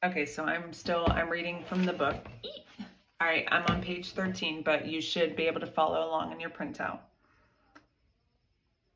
Okay, so I'm reading from the book. All right, I'm on page 13, but you should be able to follow along in your printout.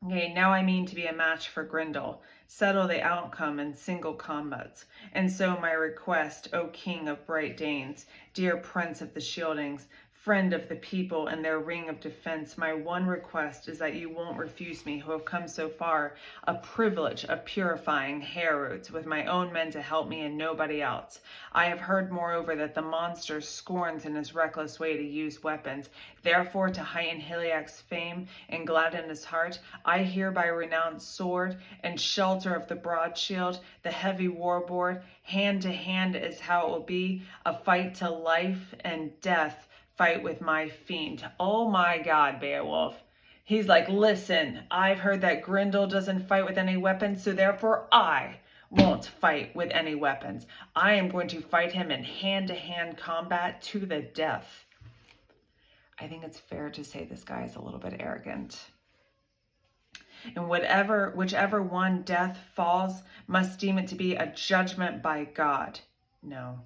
Okay, now I mean to be a match for Grendel, settle the outcome in single combats. And so my request, O King of bright Danes, dear Prince of the Shieldings, friend of the people and their ring of defense, my one request is that you won't refuse me, who have come so far, a privilege of purifying hair roots with my own men to help me and nobody else. I have heard, moreover, that the monster scorns in his reckless way to use weapons. Therefore, to heighten Hiliac's fame and gladden his heart, I hereby renounce sword and shelter of the broad shield, the heavy warboard. Hand to hand is how it will be, a fight to life and death, fight with my fiend. Oh my God, Beowulf. He's like, listen, I've heard that Grendel doesn't fight with any weapons, so therefore I won't fight with any weapons. I am going to fight him in hand-to-hand combat to the death. I think it's fair to say this guy is a little bit arrogant. And whichever one death falls must deem it to be a judgment by God. No.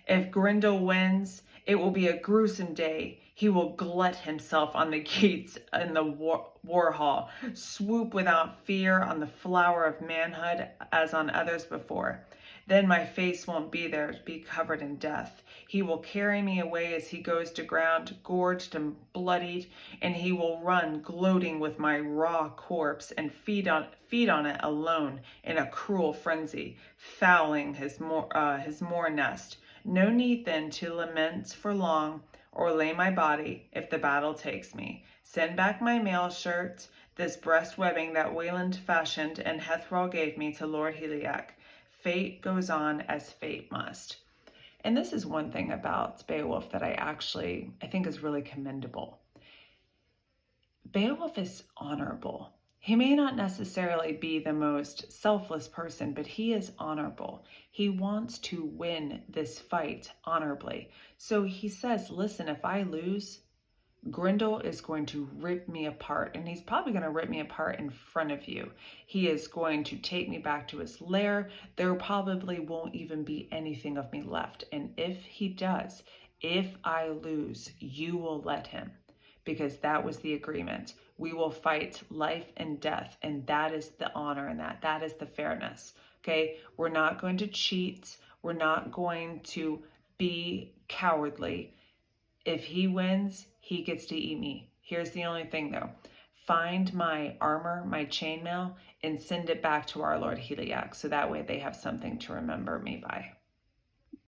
If Grendel wins, it will be a gruesome day. He will glut himself on the gates in the war hall, swoop without fear on the flower of manhood as on others before. Then my face won't be there to be covered in death. He will carry me away as he goes to ground, gorged and bloodied, and he will run gloating with my raw corpse and feed on it alone in a cruel frenzy, fouling his moor nest. No need then to lament for long or lay my body if the battle takes me. Send back my mail shirt, this breast webbing that Wayland fashioned and Hrothgar gave me to Lord Hiliac. Fate goes on as fate must. And this is one thing about Beowulf that I think is really commendable. Beowulf is honorable. He may not necessarily be the most selfless person, but he is honorable. He wants to win this fight honorably. So he says, listen, if I lose, Grendel is going to rip me apart, and he's probably going to rip me apart in front of you. He is going to take me back to his lair. There probably won't even be anything of me left. And if he does, if I lose, you will let him, because that was the agreement. We will fight life and death, and that is the honor in that. That is the fairness, okay? We're not going to cheat. We're not going to be cowardly. If he wins, he gets to eat me. Here's the only thing though. Find my armor, my chainmail, and send it back to our Lord Hiliac, so that way they have something to remember me by.